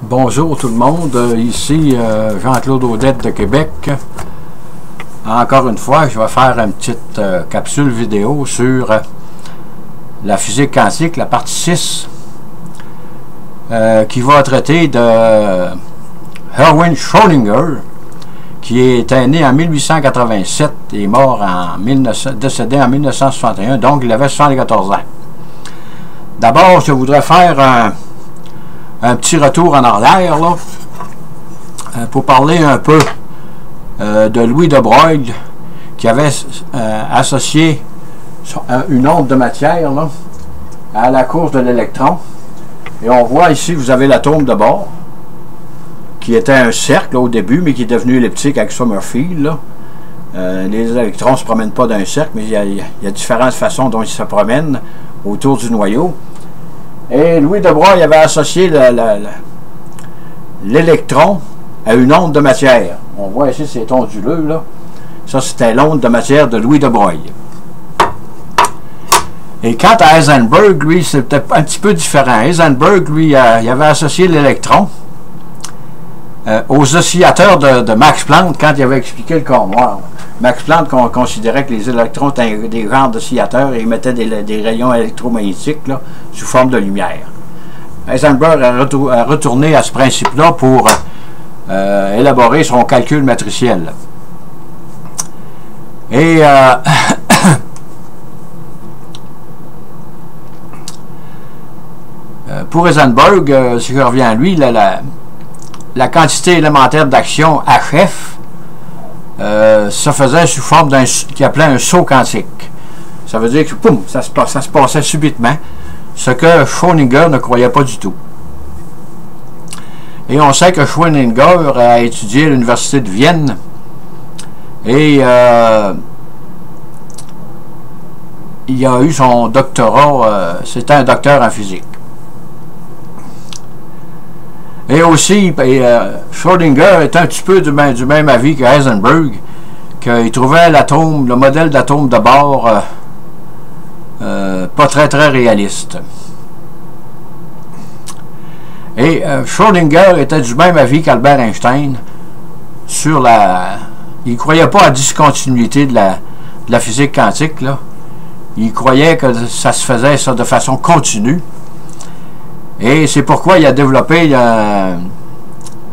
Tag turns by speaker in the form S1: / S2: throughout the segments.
S1: Bonjour tout le monde, ici Jean-Claude Audette de Québec. Encore une fois, je vais faire une petite capsule vidéo sur la physique quantique, la partie 6, qui va traiter de Erwin Schrödinger, qui était né en 1887 et mort décédé en 1961, donc il avait 74 ans. D'abord, je voudrais faire un petit retour en arrière là, pour parler un peu de Louis de Broglie, qui avait associé une onde de matière là, à la course de l'électron. Et on voit ici, vous avez l'atome de bord, qui était un cercle là, au début, mais qui est devenu elliptique avec Sommerfeld. Là. Les électrons ne se promènent pas d'un cercle, mais il y a différentes façons dont ils se promènent autour du noyau. Et Louis de Broglie avait associé l'électron à une onde de matière. On voit ici, c'est onduleux, là. Ça, c'était l'onde de matière de Louis de Broglie. Et quant à Heisenberg, lui, c'était un petit peu différent. Heisenberg, lui, il avait associé l'électron aux oscillateurs de Max Planck quand il avait expliqué le corps noir. Max Planck considérait que les électrons étaient des genres d'oscillateurs et émettaient des rayons électromagnétiques là, sous forme de lumière. Heisenberg a retourné à ce principe-là pour élaborer son calcul matriciel. Et pour Heisenberg, si je reviens à lui, la quantité élémentaire d'action HF se faisait sous forme d'un qu'il appelait un saut quantique. Ça veut dire que poum, ça se passait subitement, ce que Schrödinger ne croyait pas du tout. Et on sait que Schrödinger a étudié à l'université de Vienne et il a eu son doctorat, c'était un docteur en physique. Et aussi, Schrödinger était un petit peu du même avis que Heisenberg, qu'il trouvait l'atome, le modèle d'atome de bord pas très réaliste. Et Schrödinger était du même avis qu'Albert Einstein sur il ne croyait pas à la discontinuité de la physique quantique, là. Il croyait que ça se faisait ça de façon continue. Et c'est pourquoi il a développé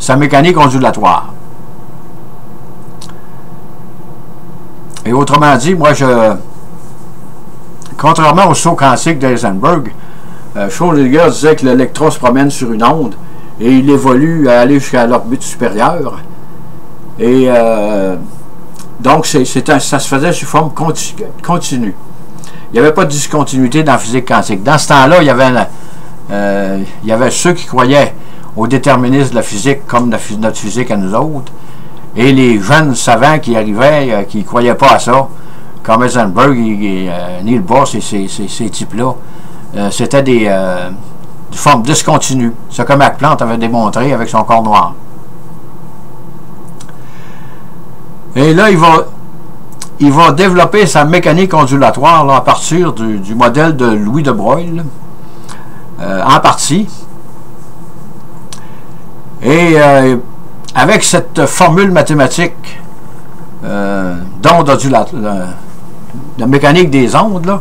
S1: sa mécanique ondulatoire. Et autrement dit, moi, contrairement au saut quantique d'Heisenberg, Schrödinger disait que l'électron se promène sur une onde et il évolue à aller jusqu'à l'orbite supérieure. Et donc, ça se faisait sous forme continue. Il n'y avait pas de discontinuité dans la physique quantique. Dans ce temps-là, il y avait ceux qui croyaient au déterminisme de la physique comme notre physique à nous autres, et les jeunes savants qui arrivaient, qui ne croyaient pas à ça, comme Heisenberg et Niels Bohr et ces types-là. C'était des formes discontinues, ce que Max Planck avait démontré avec son corps noir. Et là, il va développer sa mécanique ondulatoire là, à partir du modèle de Louis de Broglie, en partie. Et avec cette formule mathématique d'onde ondulatoire, de mécanique des ondes, là,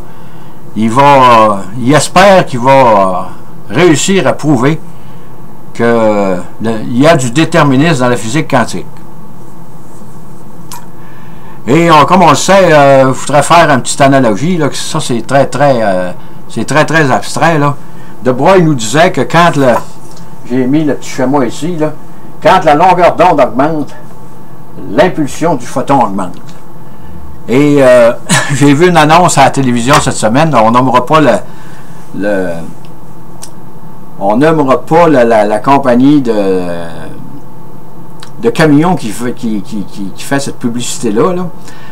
S1: il espère qu'il va réussir à prouver qu'il y a du déterminisme dans la physique quantique. Et comme on le sait, je voudrais faire une petite analogie, là, que ça c'est très abstrait, là. De Broglie nous disait que quand j'ai mis le petit schéma ici, là, quand la longueur d'onde augmente, l'impulsion du photon augmente. Et j'ai vu une annonce à la télévision cette semaine, on nommera pas la compagnie de camions qui fait cette publicité-là, là,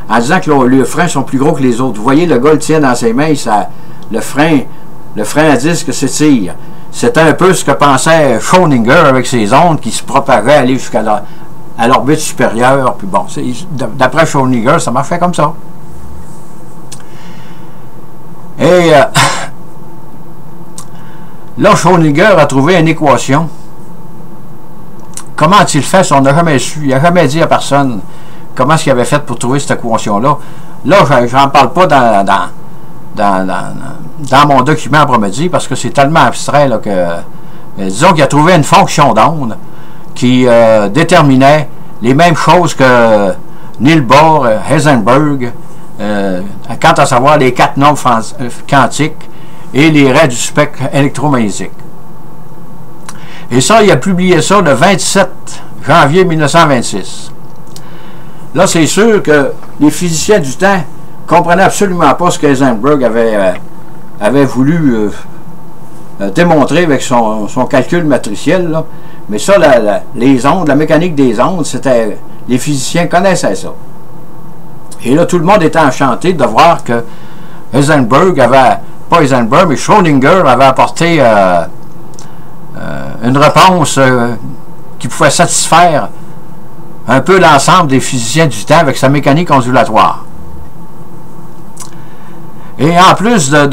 S1: en disant que les freins sont plus gros que les autres. Vous voyez, le gars le tient dans ses mains, le frein à disque s'étire. C'était un peu ce que pensait Schrödinger avec ses ondes qui se propagaient aller jusqu'à l'orbite supérieure. Puis bon, d'après Schrödinger, ça marchait comme ça. Et là, Schrödinger a trouvé une équation comment a-t-il fait? On n'a jamais su. Il n'a jamais dit à personne comment est-ce qu'il avait fait pour trouver cette équation-là. Là, je n'en parle pas dans mon document après-midi parce que c'est tellement abstrait là, que... disons qu'il a trouvé une fonction d'onde qui déterminait les mêmes choses que Niels Bohr, Heisenberg, quant à savoir les 4 nombres quantiques et les raies du spectre électromagnétique. Et ça, il a publié ça le 27 janvier 1926. Là, c'est sûr que les physiciens du temps ne comprenaient absolument pas ce que Heisenberg avait voulu démontrer avec son calcul matriciel. Là. Mais ça, les ondes, la mécanique des ondes, c'était les physiciens connaissaient ça. Et là, tout le monde était enchanté de voir que Heisenberg pas Heisenberg, mais Schrödinger avait apporté une réponse qui pouvait satisfaire un peu l'ensemble des physiciens du temps avec sa mécanique ondulatoire. Et en plus de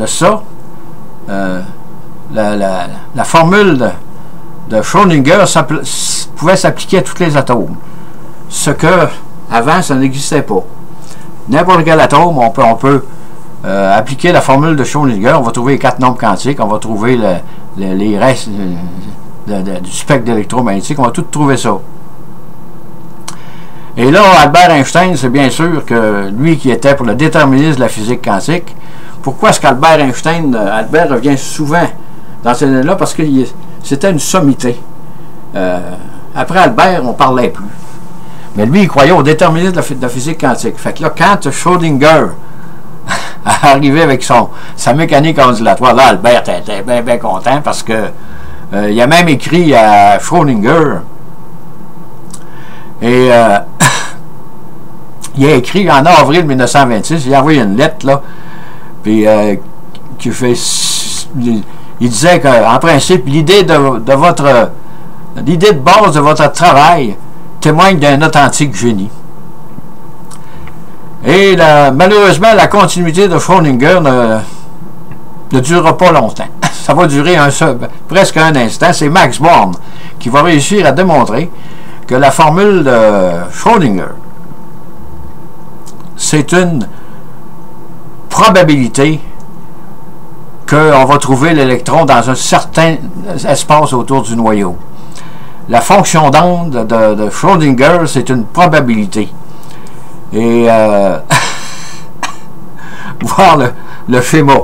S1: ça, la formule de Schrödinger pouvait s'appliquer à tous les atomes. Ce que, avant, ça n'existait pas. N'importe quel atome, on peut appliquer la formule de Schrödinger, on va trouver les 4 nombres quantiques, on va trouver les restes du spectre électromagnétique, on va tout trouver ça. Et là, Albert Einstein, c'est bien sûr que lui qui était pour le déterminisme de la physique quantique, pourquoi est-ce qu'Albert Einstein, Albert revient souvent dans ces années-là? Parce que c'était une sommité. Après Albert, on ne parlait plus. Mais lui, il croyait au déterminisme de la physique quantique. Fait que là, quand Schrödinger arrivé avec sa mécanique ondulatoire, là, Albert était bien content parce que il a même écrit à Schrödinger et il a écrit en avril 1926, il a envoyé une lettre là, puis il disait qu'en principe, l'idée de base de votre travail témoigne d'un authentique génie. Et malheureusement, la continuité de Schrödinger ne durera pas longtemps. Ça va durer presque un instant. C'est Max Born qui va réussir à démontrer que la formule de Schrödinger, c'est une probabilité qu'on va trouver l'électron dans un certain espace autour du noyau. La fonction d'onde de Schrödinger, c'est une probabilité. Et voir le schéma.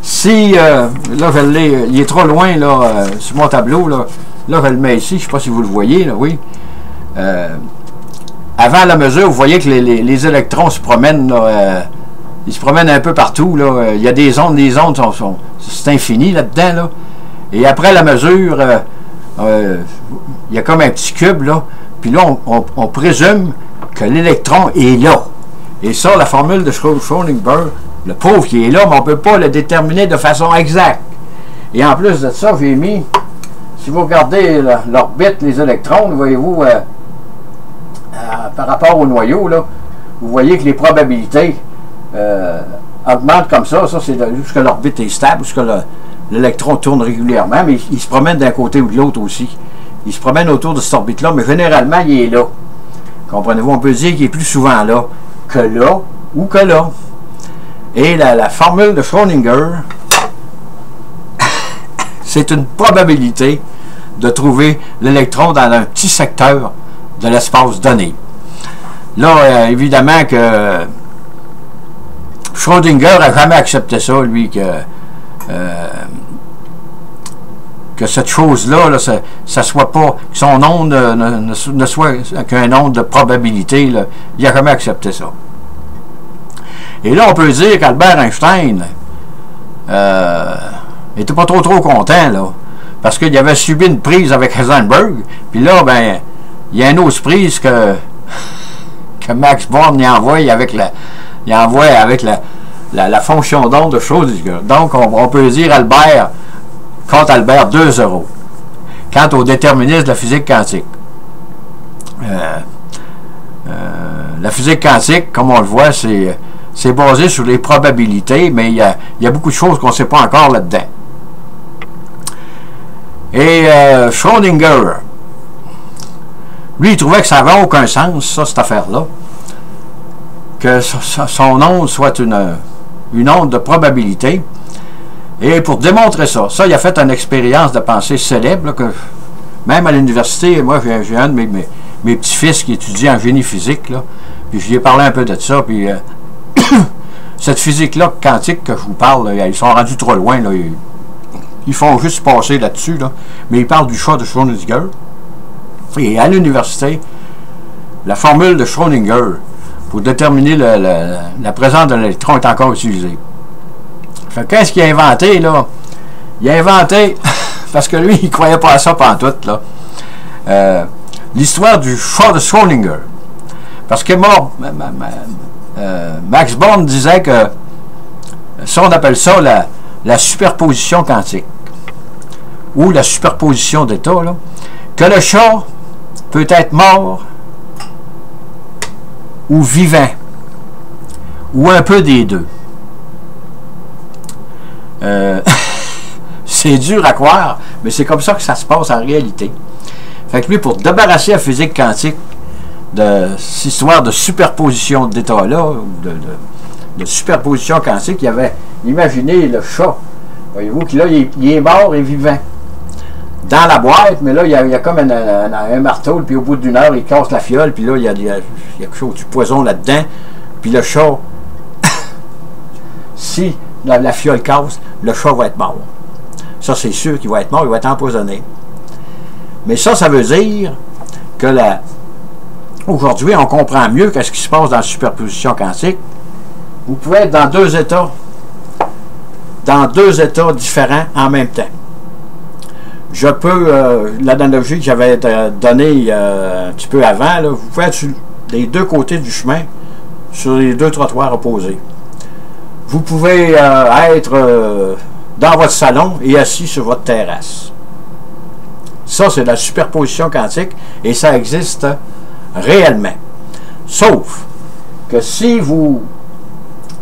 S1: Si, là, il est trop loin, là, sur mon tableau, là, je le mets ici, je ne sais pas si vous le voyez, là, oui. Avant la mesure, vous voyez que les électrons se promènent, là, ils se promènent un peu partout, là. Il y a des ondes, c'est infini là-dedans, là. Et après la mesure, il y a comme un petit cube, là, puis là, on présume que l'électron est là. Et ça, la formule de Schrödinger le prouve qu'il est là, mais on ne peut pas le déterminer de façon exacte. Et en plus de ça, j'ai mis, si vous regardez l'orbite, les électrons, voyez-vous, par rapport au noyau, là, vous voyez que les probabilités augmentent comme ça. Ça, c'est jusqu'à l'orbite est stable, jusqu'à l'électron tourne régulièrement, mais il se promène d'un côté ou de l'autre aussi. Il se promène autour de cette orbite-là, mais généralement, il est là. Comprenez-vous? On peut dire qu'il est plus souvent là que là ou que là. Et la formule de Schrödinger, c'est une probabilité de trouver l'électron dans un petit secteur de l'espace donné. Là, évidemment que Schrödinger n'a jamais accepté ça, lui, que cette chose-là, là, ça soit pas, que son onde ne soit qu'un onde de probabilité, là, il n'a jamais accepté ça. Et là, on peut dire qu'Albert Einstein n'était pas trop content, là, parce qu'il avait subi une prise avec Heisenberg, puis là, ben, il y a une autre prise que Max Born y envoie avec la fonction d'onde de Schrödinger. Donc, on peut dire Albert contre Albert 2-0 quant au déterminisme de la physique quantique. La physique quantique, comme on le voit, c'est basé sur les probabilités, mais il y a beaucoup de choses qu'on ne sait pas encore là-dedans. Et Schrödinger, lui, il trouvait que ça n'avait aucun sens, ça, cette affaire-là, que son onde soit une onde de probabilité. Et pour démontrer ça, il a fait une expérience de pensée célèbre, là, que même à l'université, moi, j'ai un de mes petits-fils qui étudie en génie physique, là, puis je lui ai parlé un peu de ça, puis cette physique-là, quantique que je vous parle, là, ils sont rendus trop loin, là, ils font juste passer là-dessus, là, mais ils parlent du chat de Schrödinger. Et à l'université, la formule de Schrödinger pour déterminer la présence de l'électron est encore utilisée. Qu'est-ce qu'il a inventé, là? Il a inventé, parce que lui, il ne croyait pas à ça pantoute, là, l'histoire du chat de Schrödinger. Parce que Max Born disait que ça, on appelle ça la superposition quantique, ou la superposition d'états, là, que le chat peut être mort ou vivant, ou un peu des deux. C'est dur à croire, mais c'est comme ça que ça se passe en réalité. Fait que lui, pour débarrasser la physique quantique de cette histoire de superposition d'états-là, de superposition quantique, il avait imaginé le chat. Voyez-vous qu'il là, il est mort et vivant. Dans la boîte, mais là, il y a comme un marteau, puis au bout d'une heure, il casse la fiole, puis là, il y a quelque chose du poison là-dedans, puis le chat, si la fiole casse, le chat va être mort. Ça, c'est sûr qu'il va être mort, il va être empoisonné. Mais ça veut dire que aujourd'hui, on comprend mieux qu'est-ce qui se passe dans la superposition quantique. Vous pouvez être dans deux états différents en même temps. Je peux, l'analogie que j'avais donnée un petit peu avant, là, vous pouvez être sur les deux côtés du chemin, sur les deux trottoirs opposés. Vous pouvez être dans votre salon et assis sur votre terrasse. Ça, c'est la superposition quantique et ça existe réellement. Sauf que si vous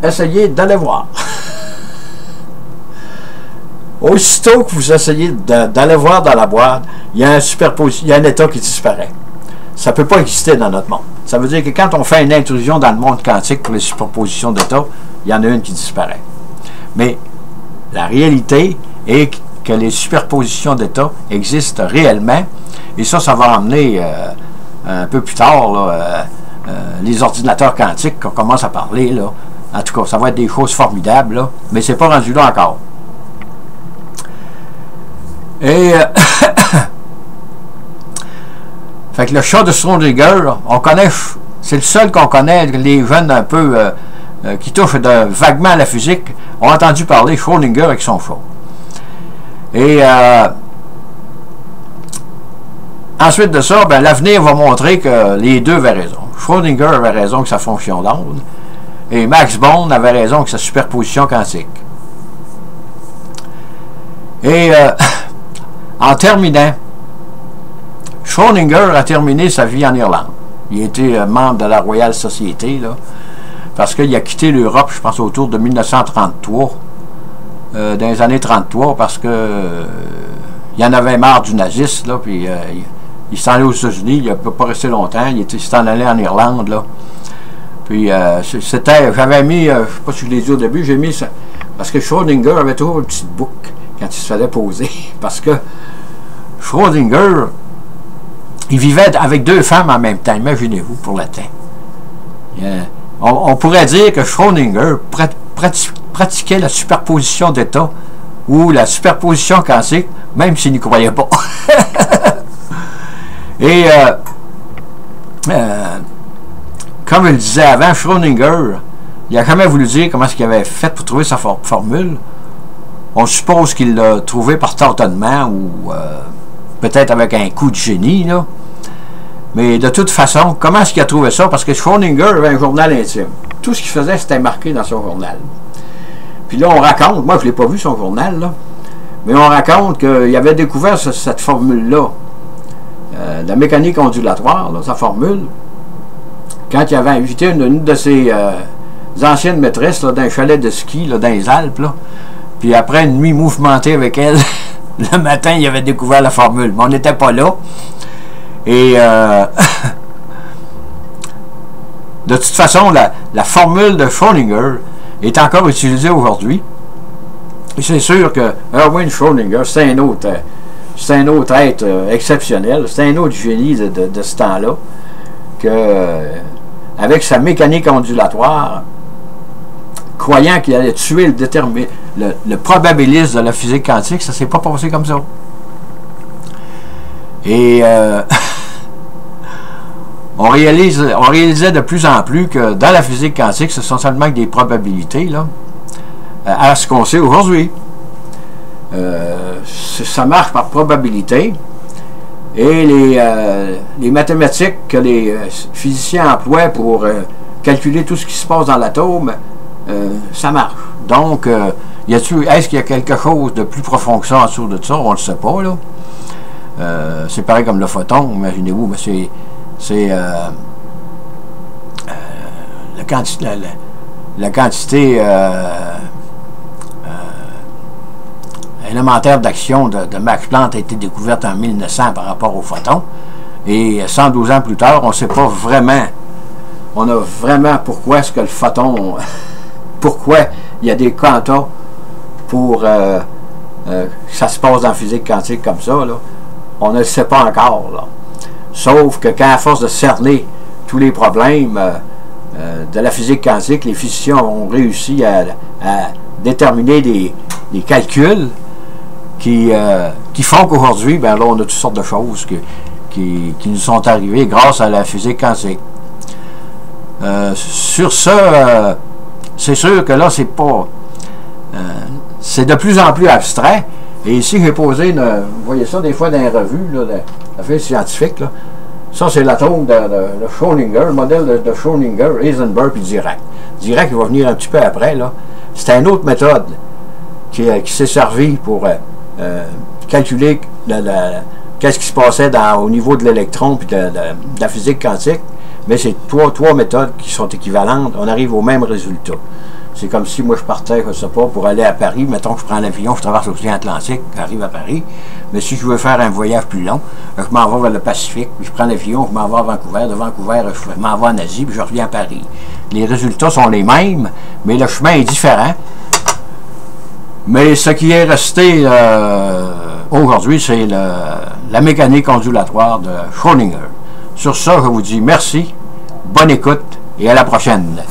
S1: essayez d'aller voir, aussitôt que vous essayez d'aller voir dans la boîte, il y a un état qui disparaît. Ça ne peut pas exister dans notre monde. Ça veut dire que quand on fait une intrusion dans le monde quantique pour les superpositions d'états, il y en a une qui disparaît. Mais la réalité est que les superpositions d'états existent réellement, et ça va emmener un peu plus tard là, les ordinateurs quantiques qu'on commence à parler. Là. En tout cas, ça va être des choses formidables, là, mais c'est pas rendu là encore. Et fait que le chat de Schrödinger, on connaît, c'est le seul qu'on connaît, les jeunes un peu qui touchent vaguement à la physique ont entendu parler Schrödinger avec son chat. Et ensuite de ça, ben, l'avenir va montrer que les deux avaient raison. Schrödinger avait raison que sa fonction d'onde, et Max Born avait raison que sa superposition quantique. Et en terminant, Schrödinger a terminé sa vie en Irlande. Il était membre de la Royal Society, là, parce qu'il a quitté l'Europe, je pense, autour de 1933, dans les années 33, parce que il en avait marre du nazisme, là, puis il s'en allait aux États-Unis, il n'a pas resté longtemps, il s'en allait en Irlande, là. Puis j'avais mis, je ne sais pas si je l'ai dit au début, j'ai mis ça, parce que Schrödinger avait toujours une petite boucle quand il se fallait poser, parce que Schrödinger, il vivait avec deux femmes en même temps, imaginez-vous, pour le temps. On pourrait dire que Schrödinger pratiquait la superposition d'états ou la superposition quantique, même s'il n'y croyait pas. Et comme je le disais avant, Schrödinger, il n'a jamais voulu dire comment est-ce qu'il avait fait pour trouver sa formule. On suppose qu'il l'a trouvé par tâtonnement ou peut-être avec un coup de génie, là. Mais de toute façon, comment est-ce qu'il a trouvé ça? Parce que Schrödinger avait un journal intime. Tout ce qu'il faisait, c'était marqué dans son journal. Puis là, on raconte, moi je ne l'ai pas vu son journal, là, mais on raconte qu'il avait découvert cette formule-là, la mécanique ondulatoire, là, sa formule, quand il avait invité une de ses anciennes maîtresses là, d'un chalet de ski là, dans les Alpes, là, puis après une nuit mouvementée avec elle, le matin, il avait découvert la formule, mais on n'était pas là. Et de toute façon, la formule de Schrödinger est encore utilisée aujourd'hui. Et c'est sûr que Erwin Schrödinger, c'est un autre être exceptionnel, c'est un autre génie de ce temps-là, que avec sa mécanique ondulatoire, croyant qu'il allait tuer le probabiliste de la physique quantique, ça ne s'est pas passé comme ça. Et on réalisait de plus en plus que dans la physique quantique, ce sont seulement que des probabilités, là, à ce qu'on sait aujourd'hui. Ça marche par probabilité. Et les mathématiques que les physiciens emploient pour calculer tout ce qui se passe dans l'atome, ça marche. Donc, est-ce qu'il y a quelque chose de plus profond que ça en dessous de ça? On ne le sait pas, là. C'est pareil comme le photon, imaginez-vous, mais c'est la quantité élémentaire d'action de Max Planck a été découverte en 1900 par rapport au photon. Et 112 ans plus tard, on ne sait pas vraiment, pourquoi est-ce que le photon, pourquoi il y a des quantas pour que ça se passe dans la physique quantique comme ça, là. On ne le sait pas encore, là. Sauf que quand, à force de cerner tous les problèmes de la physique quantique, les physiciens ont réussi à déterminer des calculs qui font qu'aujourd'hui, ben là, on a toutes sortes de choses qui nous sont arrivées grâce à la physique quantique. Sur ce, c'est sûr que là, c'est pas... c'est de plus en plus abstrait. Et ici, j'ai posé vous voyez ça des fois dans les revues, là, la physique scientifique, là. Ça, c'est l'atome de Schrödinger, le modèle de Schrödinger, Heisenberg et Dirac. Dirac, il va venir un petit peu après, là. C'est une autre méthode qui s'est servie pour calculer qu'est-ce qui se passait au niveau de l'électron et de la physique quantique. Mais c'est trois méthodes qui sont équivalentes. On arrive au même résultat. C'est comme si moi je partais, je ne sais pas, pour aller à Paris. Mettons que je prends l'avion, je traverse l'océan Atlantique, j'arrive à Paris. Mais si je veux faire un voyage plus long, je m'en vais vers le Pacifique, puis je prends l'avion, je m'en vais à Vancouver. De Vancouver, je m'en vais en Asie, puis je reviens à Paris. Les résultats sont les mêmes, mais le chemin est différent. Mais ce qui est resté aujourd'hui, c'est la mécanique ondulatoire de Schrödinger. Sur ça, je vous dis merci, bonne écoute et à la prochaine.